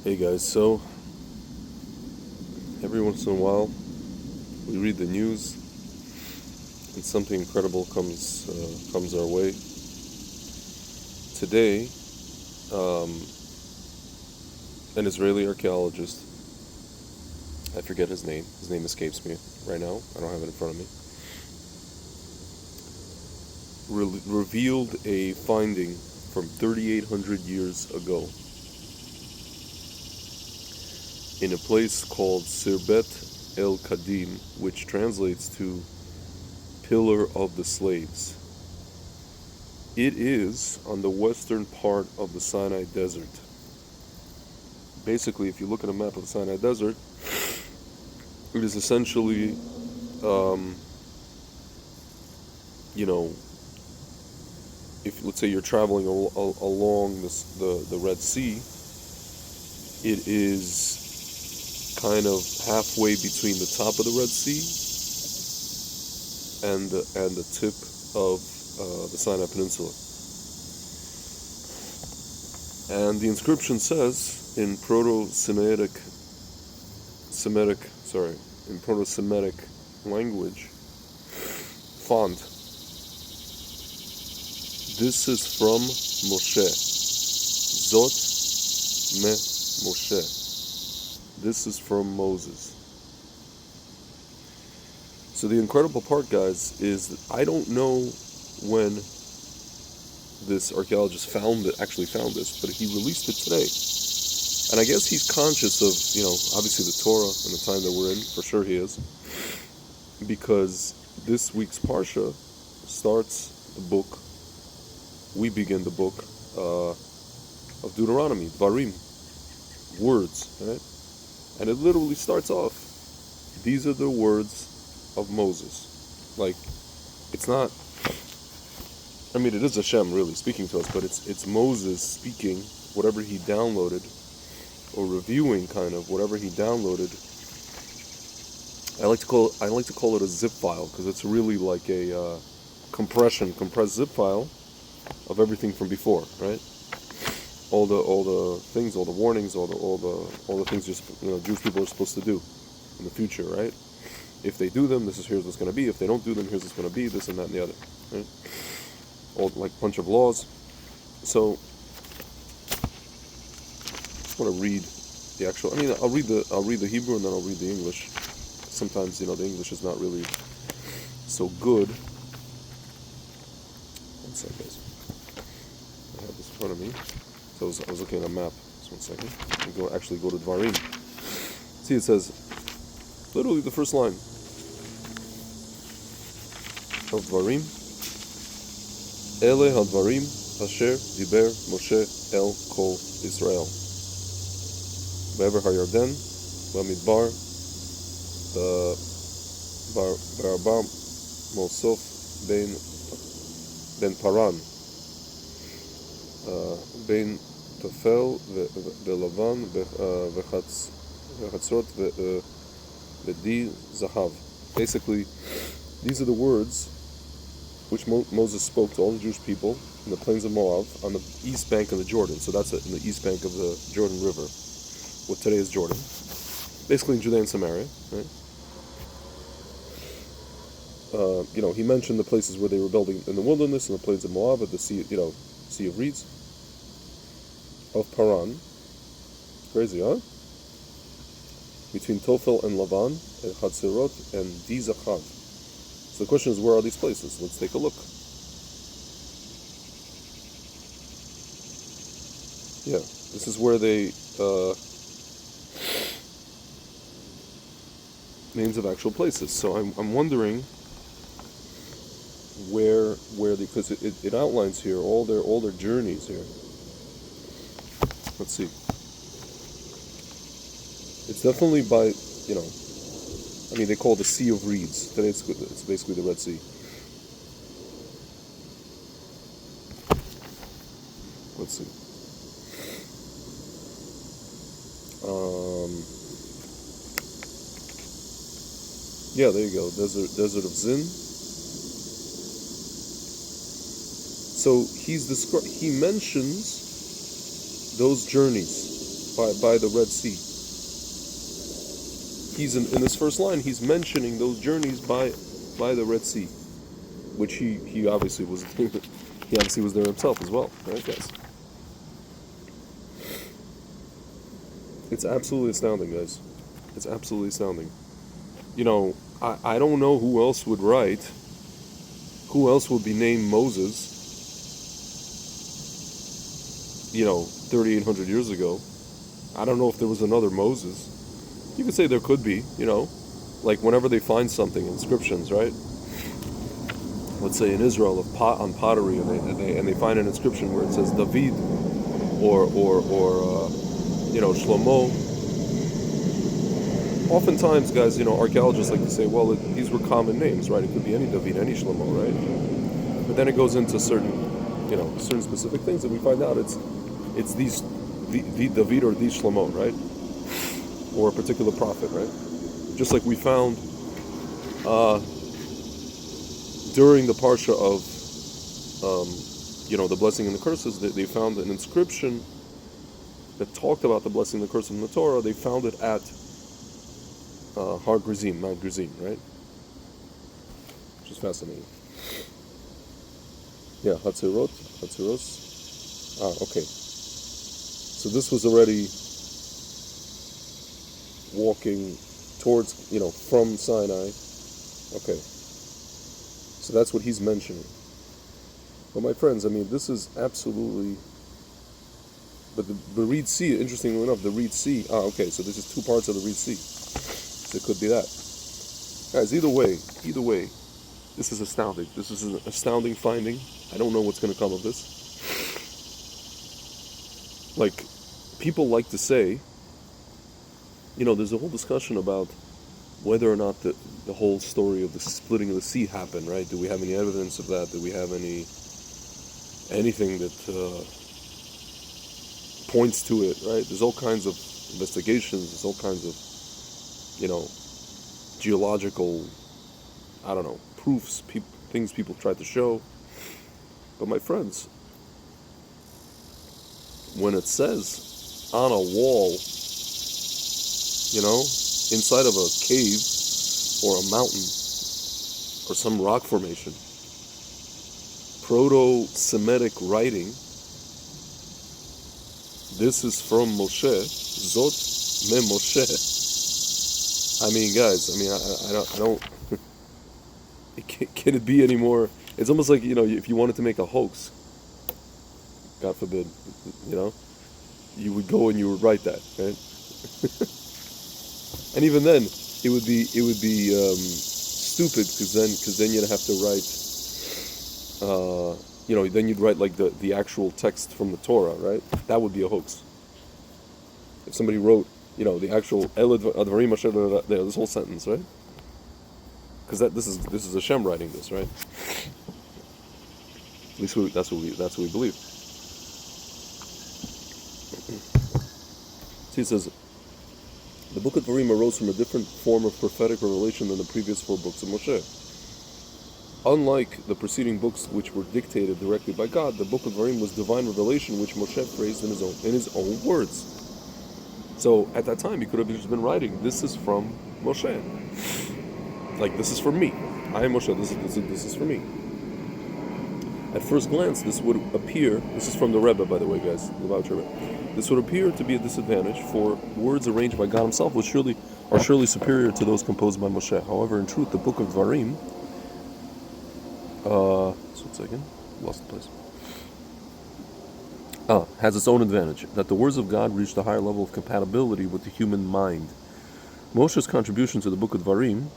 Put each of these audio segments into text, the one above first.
Hey guys, so every once in a while we read the news and something incredible comes our way. Today, um, an Israeli archaeologist, I forget his name escapes me right now, I don't have it in front of me, revealed a finding from 3,800 years ago in a place called Sirbet El Kadim, which translates to Pillar of the Slaves. It is on the western part of the Sinai Desert. Basically, if you look at a map of the Sinai Desert, it is essentially, um, you know, if let's say you're traveling along the Red Sea, it is kind of halfway between the top of the Red Sea and the tip of the Sinai Peninsula. And the inscription says in Proto-Semitic language, font, this is from Moshe. Zot me Moshe. This is from Moses. So the incredible part, guys, is that I don't know when this archaeologist actually found this, but he released it today. And I guess he's conscious of, obviously the Torah and the time that we're in. For sure he is. Because this week's Parsha starts the book, we begin the book of Deuteronomy, Dvarim, words, right? And it literally starts off, these are the words of Moses. Like, it's not, it is Hashem really speaking to us, but it's Moses speaking whatever he downloaded, or reviewing kind of whatever he downloaded. I like to call it a zip file, because it's really like a compressed zip file of everything from before, right? All the things, all the warnings, all the things Jewish people are supposed to do in the future, right? If they do them, here's what's going to be. If they don't do them, here's what's going to be. This and that and the other, right? All like bunch of laws. So I just want to read the actual. I'll read the Hebrew and then I'll read the English. Sometimes the English is not really so good. One second, guys. I have this in front of me. So I was looking at a map. Just 1 second. Actually go to Dvarim. See, it says literally the first line of Dvarim. Ele hadvarim asher diber Moshe el kol Israel. Be'ever hayarden b'midbar b'arba mosof ben paran ben tafel ve'lavan ve'chatzrot ve'di zahav. Basically, these are the words which Moses spoke to all the Jewish people in the plains of Moab on the east bank of the Jordan. So that's it, in the east bank of the Jordan River, what today is Jordan. Basically in Judea and Samaria, right? He mentioned the places where they were building in the wilderness, in the plains of Moab, at the sea, Sea of Reeds, of Paran. Crazy, huh? Between Tofel and Lavan, and Chatzerot and Dizachav. So the question is, where are these places? Let's take a look. Yeah, this is where they names of actual places. So I'm wondering where because it outlines here all their journeys here. Let's see. It's definitely by they call it the Sea of Reeds. Today it's basically the Red Sea. Let's see. Yeah, there you go. Desert of Zin. So he mentions those journeys. by the Red Sea. He's in this first line. He's mentioning those journeys by the Red Sea, which he obviously was he obviously was there himself as well, right, guys? It's absolutely astounding, guys. It's absolutely astounding. You know, I don't know who else would write. Who else would be named Moses? 3,800 years ago. I don't know if there was another Moses. You could say there could be, like whenever they find something, inscriptions, right? Let's say in Israel on pottery, and they find an inscription where it says David or Shlomo. Oftentimes, guys, archaeologists like to say, well, these were common names, right? It could be any David, any Shlomo, right? But then it goes into certain specific things, and we find out it's the David or the Shlomo, right? Or a particular prophet, right? Just like we found during the parsha of the blessing and the curses, they found an inscription that talked about the blessing and the curse in the Torah. They found it at Har Gerizim, Mount Gerizim, right? Which is fascinating. Yeah, Hatzeros. Okay. So this was already walking towards, from Sinai. Okay. So that's what he's mentioning. But my friends, this is absolutely... But the Reed Sea, interestingly enough, the Reed Sea... okay, so this is two parts of the Reed Sea. So it could be that. Guys, either way, this is astounding. This is an astounding finding. I don't know what's going to come of this. Like, people like to say, there's a whole discussion about whether or not the whole story of the splitting of the sea happened, right? Do we have any evidence of that? Do we have anything that points to it, right? There's all kinds of investigations. There's all kinds of, geological, proofs, things people try to show. But my friends, when it says on a wall, inside of a cave or a mountain or some rock formation, Proto-Semitic writing, this is from Moshe, Zot me Moshe. Guys, I don't can it be any more? It's almost like, if you wanted to make a hoax, God forbid, you would go and you would write that, right? And even then, it would be stupid, because then you'd have to write, then you'd write like the actual text from the Torah, right? That would be a hoax. If somebody wrote, the actual Advarim Asher, this whole sentence, right? Because this is Hashem writing this, right? At least that's what we believe. See, it says, the book of Dvarim arose from a different form of prophetic revelation than the previous 4 books of Moshe. Unlike the preceding books, which were dictated directly by God, the book of Dvarim was divine revelation, which Moshe phrased in his own words. So at that time, he could have just been writing, "This is from Moshe." Like, this is for me. I am Moshe. This is for me. At first glance, this would appear. This is from the Rebbe, by the way, guys. The Voucher Rebbe. This would appear to be a disadvantage, for words arranged by God Himself are surely superior to those composed by Moshe. However, in truth, the book of Dvarim. Just 1 second. Lost the place. Has its own advantage, that the words of God reached a higher level of compatibility with the human mind. Moshe's contribution to the book of Dvarim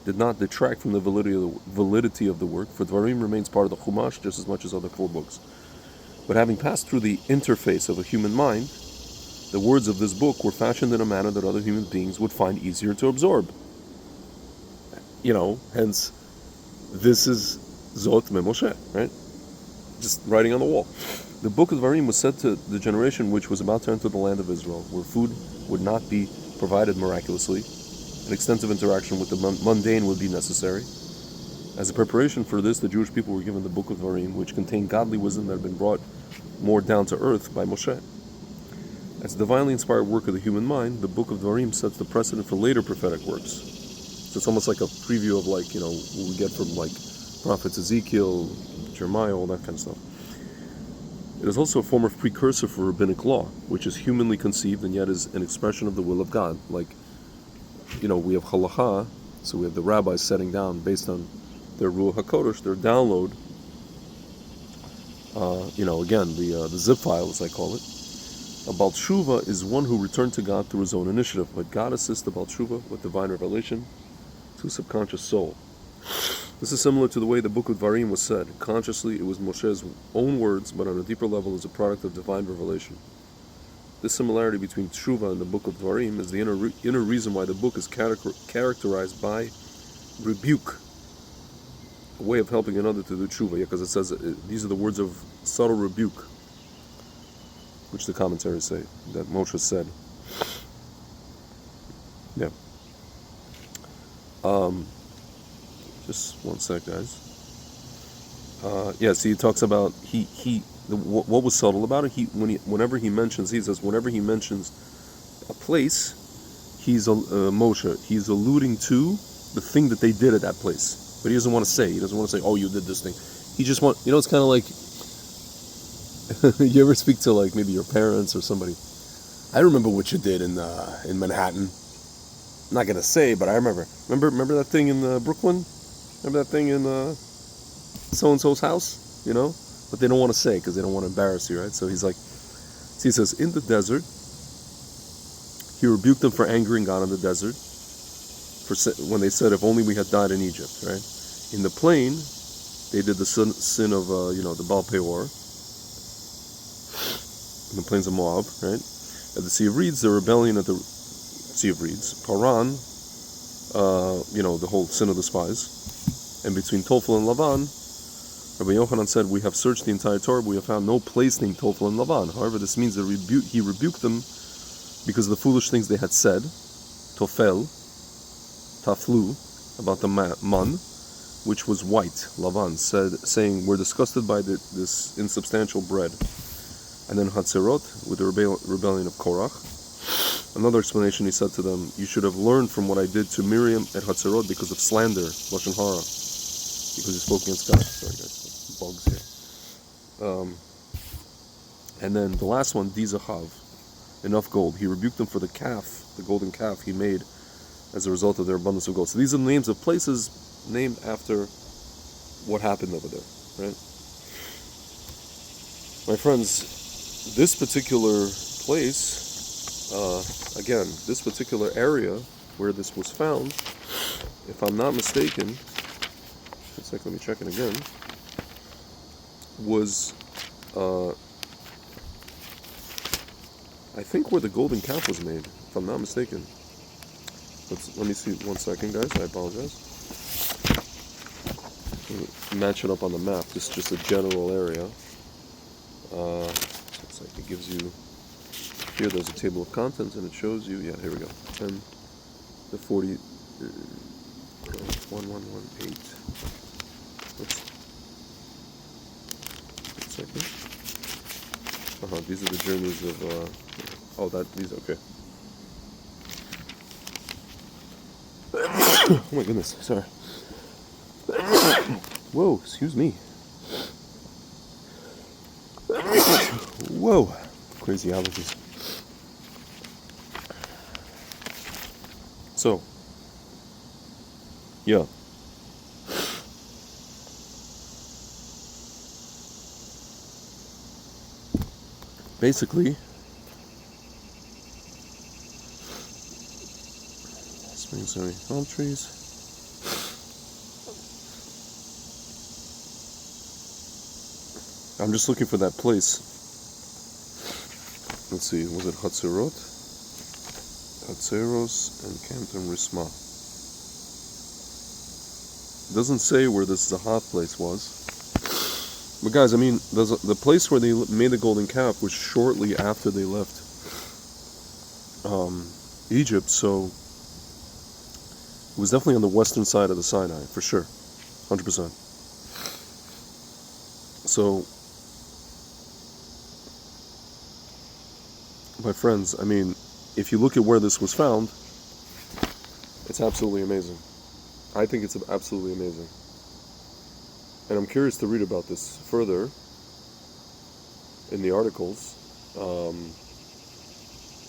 did not detract from the validity of the work, for Dvarim remains part of the Chumash just as much as other 4 books. But having passed through the interface of a human mind, the words of this book were fashioned in a manner that other human beings would find easier to absorb. Hence, this is Zot me Moshe, right? Just writing on the wall. The book of Dvarim was said to the generation which was about to enter the land of Israel, where food would not be provided miraculously. An extensive interaction with the mundane would be necessary. As a preparation for this, the Jewish people were given the book of Dvarim, which contained godly wisdom that had been brought more down to earth by Moshe. As a divinely inspired work of the human mind, the Book of Dvarim sets the precedent for later prophetic works. So it's almost like a preview of, like, what we get from, like, prophets Ezekiel, Jeremiah, all that kind of stuff. It is also a form of precursor for rabbinic law, which is humanly conceived and yet is an expression of the will of God. Like, we have halacha, so we have the rabbis setting down based on their Ruach HaKodesh, their download. Again, the zip file, as I call it. A Baal Tshuva is one who returned to God through his own initiative, but God assists the Baal Tshuva with divine revelation to subconscious soul. This is similar to the way the Book of Dvarim was said. Consciously, it was Moshe's own words, but on a deeper level is a product of divine revelation. This similarity between Tshuva and the Book of Dvarim is the inner reason why the book is characterized by rebuke, a way of helping another to do Tshuva, because it says these are the words of subtle rebuke, which the commentaries say, that Moshe said. Yeah. Just one sec, guys. See, he talks about what was subtle about it. Whenever he mentions a place, Moshe. He's alluding to the thing that they did at that place, but he doesn't want to say. He doesn't want to say, "Oh, you did this thing." He just it's kind of like you ever speak to, like, maybe your parents or somebody. I remember what you did in Manhattan. I'm not gonna say, but I remember. Remember that thing in Brooklyn? Remember that thing in so-and-so's house? But they don't want to say because they don't want to embarrass you, right? So he says, in the desert, he rebuked them for angering God in the desert, when they said, if only we had died in Egypt, right? In the plain, they did the sin of, the Baal Peor, in the plains of Moab, right? At the Sea of Reeds, the rebellion at the Sea of Reeds. Paran, the whole sin of the spies. And between Tophel and Lavan, Rabbi Yochanan said, we have searched the entire Torah, but we have found no place named Tophel and Lavan. However, this means that he rebuked them because of the foolish things they had said, Tophel, Taflu, about the man, which was white, Lavan, saying, we're disgusted by this insubstantial bread. And then Hatzerot, with the rebellion of Korach. Another explanation, he said to them, you should have learned from what I did to Miriam at Hatzerot because of slander, Lashon Hara, because he spoke against God. Sorry guys, bugs here. And then the last one, Dizahav, enough gold. He rebuked them for the calf, the golden calf he made as a result of their abundance of gold. So these are the names of places named after what happened over there, right? My friends, this particular place, again, this particular area where this was found, if I'm not mistaken, one sec, let me check it again, was, I think where the golden calf was made, if I'm not mistaken. Let me see, 1 second, guys, I apologize. Match it up on the map, this is just a general area. It's like it gives you, here there's a table of contents and it shows you, here we go, 10, the 40, 1118, oops, 1 second, these are the journeys of, these, okay. Oh my goodness, sorry. Whoa, excuse me. Whoa, crazy allergies. So, yeah. Basically, spring palm trees. I'm just looking for that place. Let's see, was it Hatzerot? Hatzeros and Canton Risma. It doesn't say where this Zahav place was. But guys, I mean, the place where they made the golden calf was shortly after they left Egypt, so it was definitely on the western side of the Sinai, for sure, 100%. So My friends, I mean, if you look at where this was found, it's absolutely amazing. I think it's absolutely amazing. And I'm curious to read about this further in the articles,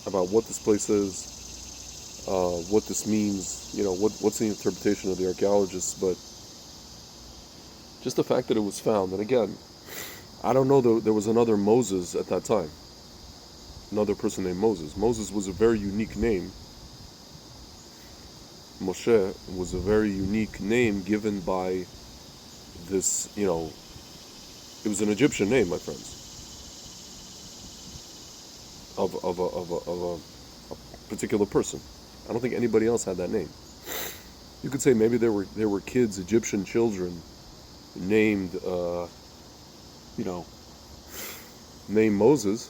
about what this place is, what this means, what's the interpretation of the archaeologists, but just the fact that it was found. And again, I don't know, there was another Moses at that time, another person named Moses. Moses was a very unique name. Moshe was a very unique name given by this, it was an Egyptian name, my friends, of a particular person. I don't think anybody else had that name. You could say maybe there were kids, Egyptian children, named named Moses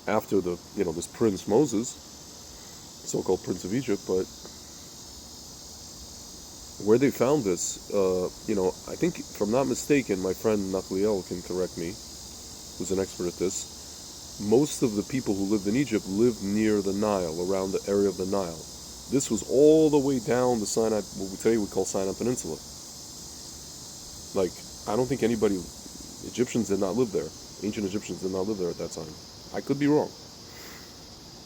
after this Prince Moses, so-called Prince of Egypt. But where they found this, I think, if I'm not mistaken, my friend Nachliel can correct me, who's an expert at this, most of the people who lived in Egypt lived near the Nile, around the area of the Nile. This was all the way down the Sinai, what we today would call Sinai Peninsula. Like, I don't think Egyptians did not live there. Ancient Egyptians did not live there at that time. I could be wrong.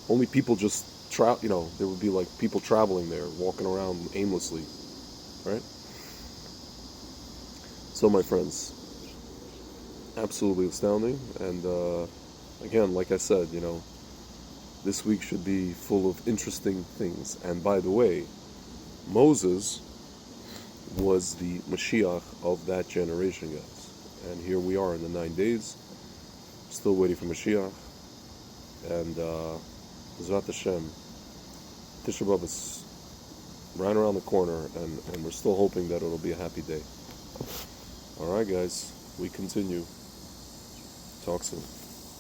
Only people just, there would be like people traveling there, walking around aimlessly. Right? So, my friends, absolutely astounding. And again, like I said, this week should be full of interesting things. And by the way, Moses was the Mashiach of that generation, guys. And here we are in the 9 days, still waiting for Mashiach. And Zvat Hashem, Tisha B'Av is right around the corner, and we're still hoping that it'll be a happy day. All right, guys, we continue. Talk soon.